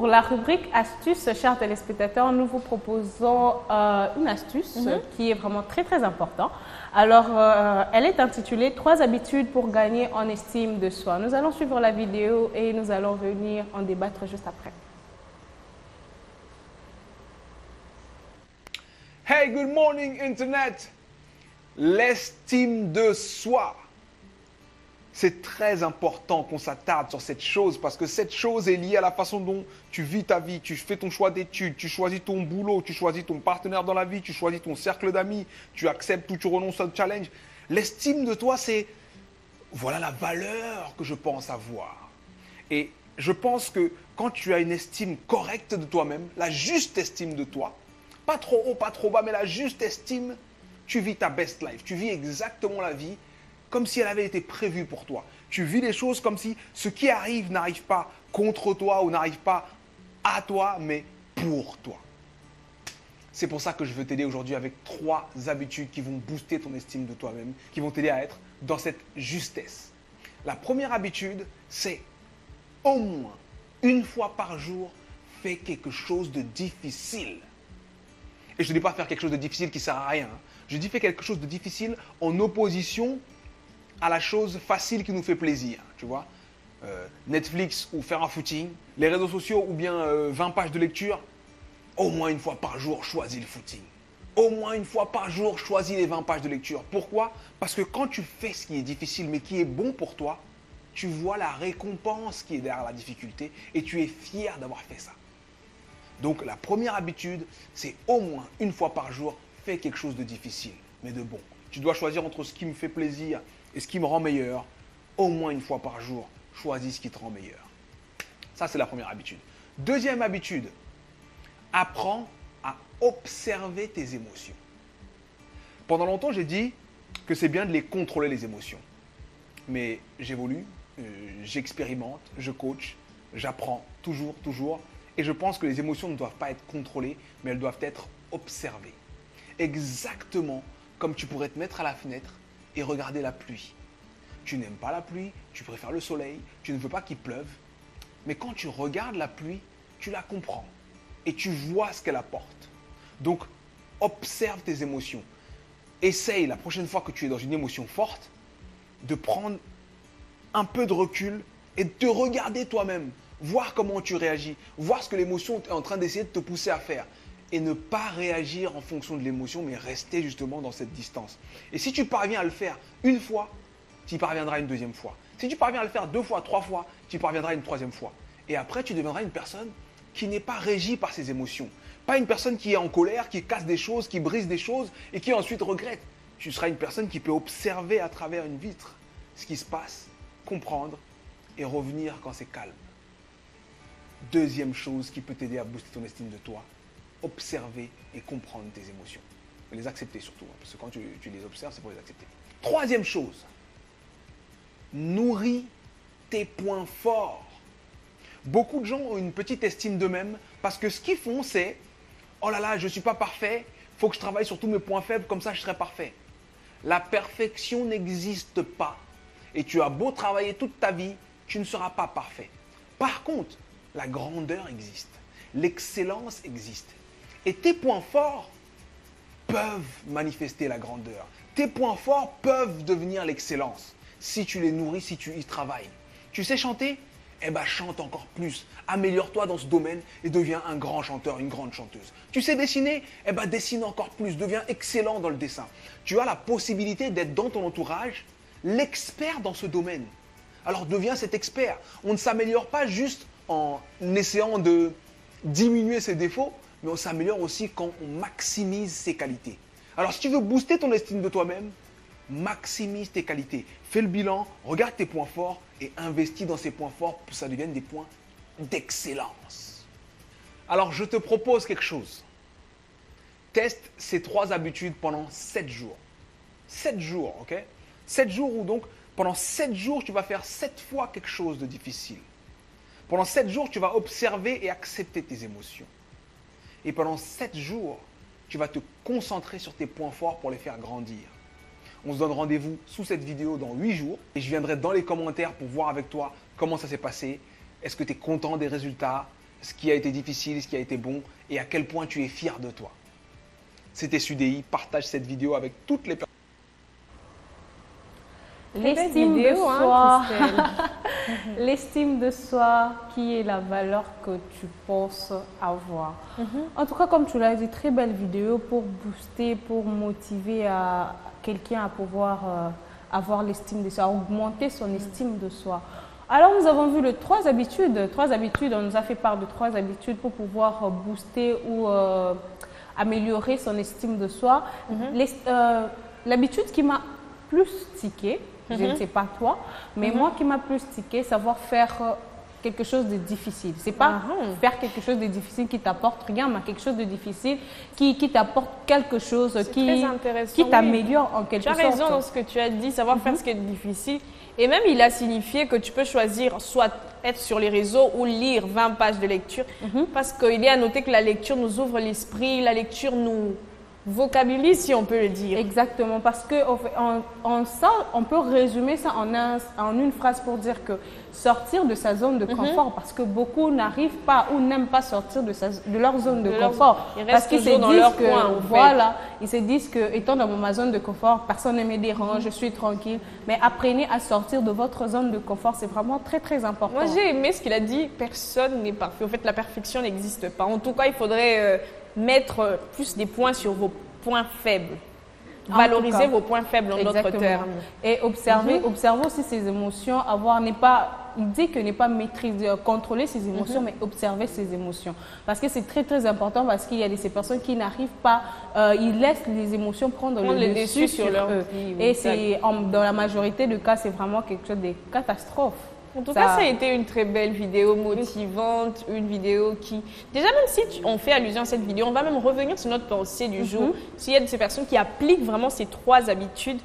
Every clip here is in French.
pour la rubrique astuces, chers téléspectateurs, nous vous proposons une astuce qui est vraiment très importante. Alors, elle est intitulée « 3 habitudes pour gagner en estime de soi ». Nous allons suivre la vidéo et nous allons venir en débattre juste après. Hey, good morning Internet! L'estime de soi. C'est très important qu'on s'attarde sur cette chose parce que cette chose est liée à la façon dont tu vis ta vie, tu fais ton choix d'études, tu choisis ton boulot, tu choisis ton partenaire dans la vie, tu choisis ton cercle d'amis, tu acceptes ou tu renonces au challenge. L'estime de toi, c'est voilà la valeur que je pense avoir. Et je pense que quand tu as une estime correcte de toi-même, la juste estime de toi, pas trop haut, pas trop bas, mais la juste estime, tu vis ta best life, tu vis exactement la vie comme si elle avait été prévue pour toi. Tu vis les choses comme si ce qui arrive n'arrive pas contre toi ou n'arrive pas à toi, mais pour toi. C'est pour ça que je veux t'aider aujourd'hui avec 3 habitudes qui vont booster ton estime de toi-même, qui vont t'aider à être dans cette justesse. La première habitude, c'est au moins une fois par jour, fais quelque chose de difficile. Et je ne dis pas faire quelque chose de difficile qui ne sert à rien. Je dis fais quelque chose de difficile en opposition à la chose facile qui nous fait plaisir, tu vois. Netflix ou faire un footing, les réseaux sociaux ou bien 20 pages de lecture, au moins une fois par jour, choisis le footing. Au moins une fois par jour, choisis les 20 pages de lecture. Pourquoi? Parce que quand tu fais ce qui est difficile mais qui est bon pour toi, tu vois la récompense qui est derrière la difficulté et tu es fier d'avoir fait ça. Donc la première habitude, c'est au moins une fois par jour, fais quelque chose de difficile, mais de bon. Tu dois choisir entre ce qui me fait plaisir et ce qui me rend meilleur. Au moins une fois par jour, choisis ce qui te rend meilleur. Ça, c'est la première habitude. Deuxième habitude, apprends à observer tes émotions. Pendant longtemps, j'ai dit que c'est bien de les contrôler, les émotions. Mais j'évolue, j'expérimente, je coach, j'apprends toujours. Et je pense que les émotions ne doivent pas être contrôlées, mais elles doivent être observées. Exactement comme tu pourrais te mettre à la fenêtre et regarder la pluie. Tu n'aimes pas la pluie, tu préfères le soleil, tu ne veux pas qu'il pleuve. Mais quand tu regardes la pluie, tu la comprends et tu vois ce qu'elle apporte. Donc, observe tes émotions. Essaye la prochaine fois que tu es dans une émotion forte de prendre un peu de recul et de te regarder toi-même. Voir comment tu réagis, voir ce que l'émotion est en train d'essayer de te pousser à faire. Et ne pas réagir en fonction de l'émotion, mais rester justement dans cette distance. Et si tu parviens à le faire une fois, tu y parviendras une deuxième fois. Si tu parviens à le faire 2 fois, 3 fois, tu y parviendras une 3e fois. Et après, tu deviendras une personne qui n'est pas régie par ses émotions. Pas une personne qui est en colère, qui casse des choses, qui brise des choses et qui ensuite regrette. Tu seras une personne qui peut observer à travers une vitre ce qui se passe, comprendre et revenir quand c'est calme. Deuxième chose qui peut t'aider à booster ton estime de toi, observer et comprendre tes émotions. Les accepter surtout, parce que quand tu les observes, c'est pour les accepter. Troisième chose, nourris tes points forts. Beaucoup de gens ont une petite estime d'eux-mêmes parce que ce qu'ils font, c'est « Oh là là, je ne suis pas parfait, il faut que je travaille sur tous mes points faibles, comme ça je serai parfait. » La perfection n'existe pas. Et tu as beau travailler toute ta vie, tu ne seras pas parfait. Par contre, la grandeur existe, l'excellence existe. Et tes points forts peuvent manifester la grandeur. Tes points forts peuvent devenir l'excellence si tu les nourris, si tu y travailles. Tu sais chanter? Eh bien, chante encore plus. Améliore-toi dans ce domaine et deviens un grand chanteur, une grande chanteuse. Tu sais dessiner? Eh bien, dessine encore plus. Deviens excellent dans le dessin. Tu as la possibilité d'être dans ton entourage l'expert dans ce domaine. Alors, deviens cet expert. On ne s'améliore pas juste en essayant de diminuer ses défauts, mais on s'améliore aussi quand on maximise ses qualités. Alors, si tu veux booster ton estime de toi-même, maximise tes qualités. Fais le bilan, regarde tes points forts et investis dans ces points forts pour que ça devienne des points d'excellence. Alors, je te propose quelque chose. Teste ces 3 habitudes pendant 7 jours. 7 jours, ok? 7 jours où donc, pendant 7 jours, tu vas faire 7 fois quelque chose de difficile. Pendant 7 jours, tu vas observer et accepter tes émotions. Et pendant 7 jours, tu vas te concentrer sur tes points forts pour les faire grandir. On se donne rendez-vous sous cette vidéo dans 8 jours et je viendrai dans les commentaires pour voir avec toi comment ça s'est passé. Est-ce que tu es content des résultats? ce qui a été difficile, ce qui a été bon et à quel point tu es fier de toi. C'était Sudei, partage cette vidéo avec toutes les personnes. L'estime de soi, l'estime de soi, qui est la valeur que tu penses avoir. En tout cas, comme tu l'as dit, très belle vidéo pour booster, pour motiver quelqu'un à pouvoir avoir l'estime de soi, augmenter son estime de soi. Alors, nous avons vu les 3 habitudes. 3 habitudes, on nous a fait part de 3 habitudes pour pouvoir booster ou améliorer son estime de soi. L'habitude qui m'a plus tiqué, je ne sais pas toi, mais moi qui m'a plus tiqué, savoir faire quelque chose de difficile. C'est pas faire quelque chose de difficile qui t'apporte rien, mais quelque chose de difficile qui t'apporte quelque chose, qui t'améliore en quelque sorte. Tu as raison dans ce que tu as dit, savoir faire ce qui est difficile. Et même, il a signifié que tu peux choisir soit être sur les réseaux ou lire 20 pages de lecture. Parce qu'il est à noter que la lecture nous ouvre l'esprit, la lecture nous vocabilise, si on peut le dire. Exactement, parce que on peut résumer ça en une phrase pour dire que sortir de sa zone de confort, parce que beaucoup n'arrivent pas ou n'aiment pas sortir de leur zone de confort. Ils restent toujours dans leur coin. Voilà, ils se disent que étant dans ma zone de confort, personne ne me dérange, je suis tranquille. Mais apprenez à sortir de votre zone de confort, c'est vraiment très très important. Moi j'ai aimé ce qu'il a dit, personne n'est parfait. En fait, la perfection n'existe pas. En tout cas, il faudrait mettre plus des points sur vos points faibles. Valoriser vos points faibles en d'autres termes. Et observer aussi ses émotions, il dit que n'est pas maîtriser, contrôler ses émotions, mais observer ses émotions. Parce que c'est très très important, parce qu'il y a ces personnes qui n'arrivent pas, ils laissent les émotions prendre le dessus sur leur vie. Et dans la majorité des cas, c'est vraiment quelque chose de catastrophe. En tout cas, ça a été une très belle vidéo motivante, une vidéo qui... Déjà, même si on fait allusion à cette vidéo, on va même revenir sur notre pensée du jour. S'il y a de ces personnes qui appliquent vraiment ces 3 habitudes,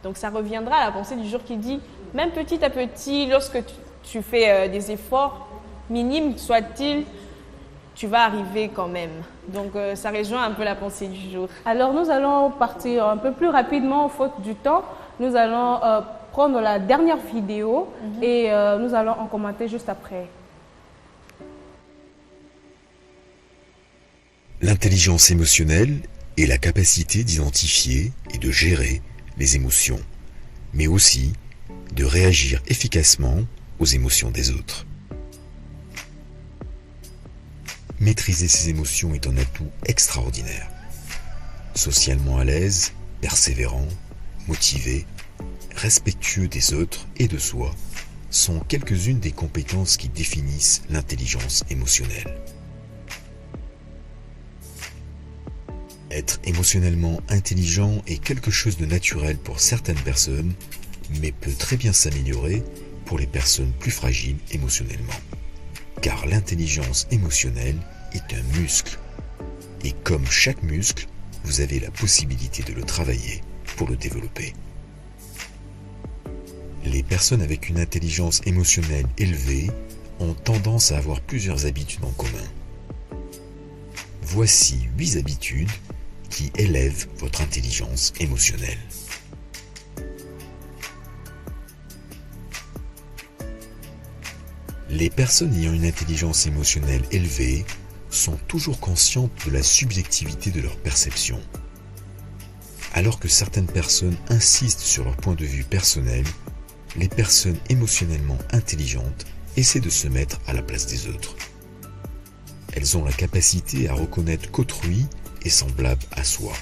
donc ça reviendra à la pensée du jour qui dit, même petit à petit, lorsque tu fais des efforts, minimes soient-ils, tu vas arriver quand même. Donc, ça rejoint un peu la pensée du jour. Alors, nous allons partir un peu plus rapidement, faute du temps. Nous allons... prendre la dernière vidéo et nous allons en commenter juste après. L'intelligence émotionnelle est la capacité d'identifier et de gérer les émotions, mais aussi de réagir efficacement aux émotions des autres. Maîtriser ses émotions est un atout extraordinaire. Socialement à l'aise, persévérant, motivé, respectueux des autres et de soi sont quelques-unes des compétences qui définissent l'intelligence émotionnelle. Être émotionnellement intelligent est quelque chose de naturel pour certaines personnes, mais peut très bien s'améliorer pour les personnes plus fragiles émotionnellement. Car l'intelligence émotionnelle est un muscle. Et comme chaque muscle, vous avez la possibilité de le travailler pour le développer. Les personnes avec une intelligence émotionnelle élevée ont tendance à avoir plusieurs habitudes en commun. Voici 8 habitudes qui élèvent votre intelligence émotionnelle. Les personnes ayant une intelligence émotionnelle élevée sont toujours conscientes de la subjectivité de leur perception. Alors que certaines personnes insistent sur leur point de vue personnel, les personnes émotionnellement intelligentes essaient de se mettre à la place des autres. Elles ont la capacité à reconnaître qu'autrui est semblable à soi,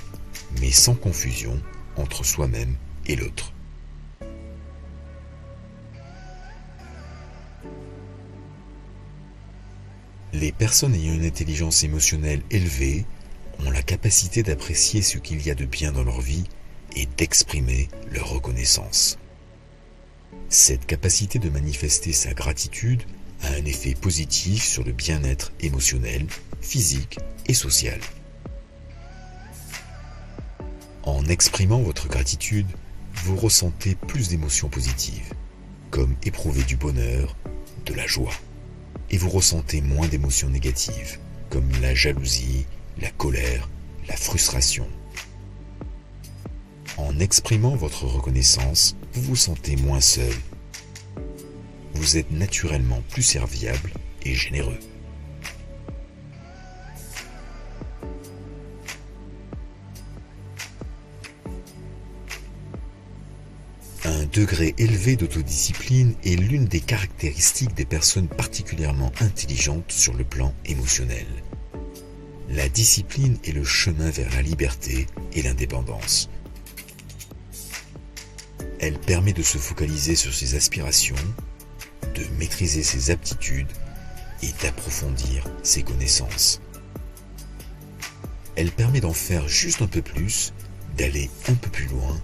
mais sans confusion entre soi-même et l'autre. Les personnes ayant une intelligence émotionnelle élevée ont la capacité d'apprécier ce qu'il y a de bien dans leur vie et d'exprimer leur reconnaissance. Cette capacité de manifester sa gratitude a un effet positif sur le bien-être émotionnel, physique et social. En exprimant votre gratitude, vous ressentez plus d'émotions positives, comme éprouver du bonheur, de la joie. Et vous ressentez moins d'émotions négatives, comme la jalousie, la colère, la frustration. En exprimant votre reconnaissance, vous vous sentez moins seul. Vous êtes naturellement plus serviable et généreux. degré élevé d'autodiscipline est l'une des caractéristiques des personnes particulièrement intelligentes sur le plan émotionnel. La discipline est le chemin vers la liberté et l'indépendance. Elle permet de se focaliser sur ses aspirations, de maîtriser ses aptitudes et d'approfondir ses connaissances. Elle permet d'en faire juste un peu plus, d'aller un peu plus loin,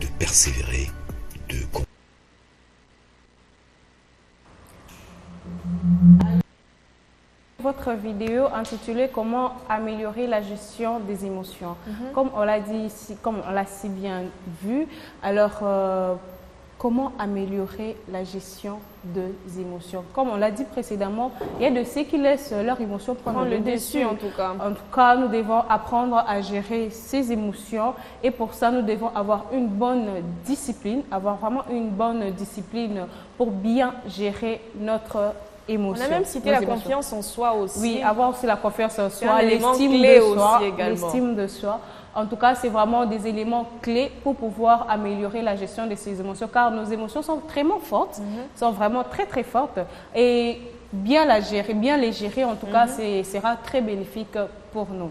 de persévérer, de Votre vidéo intitulée Comment améliorer la gestion des émotions. Comme on l'a dit ici, comme on l'a si bien vu, alors comment améliorer la gestion des émotions? Comme on l'a dit précédemment, il y a de ceux qui laissent leurs émotions prendre le dessus. En tout cas. En tout cas, nous devons apprendre à gérer ces émotions et pour ça, nous devons avoir une bonne discipline, avoir vraiment une bonne discipline pour bien gérer notre émotion. On a même cité la confiance en soi aussi. Oui, avoir aussi la confiance en soi, l'estime de soi. En tout cas, c'est vraiment des éléments clés pour pouvoir améliorer la gestion de ces émotions, car nos émotions sont vraiment fortes, sont vraiment très très fortes. Et bien les gérer, en tout cas, sera très bénéfique pour nous.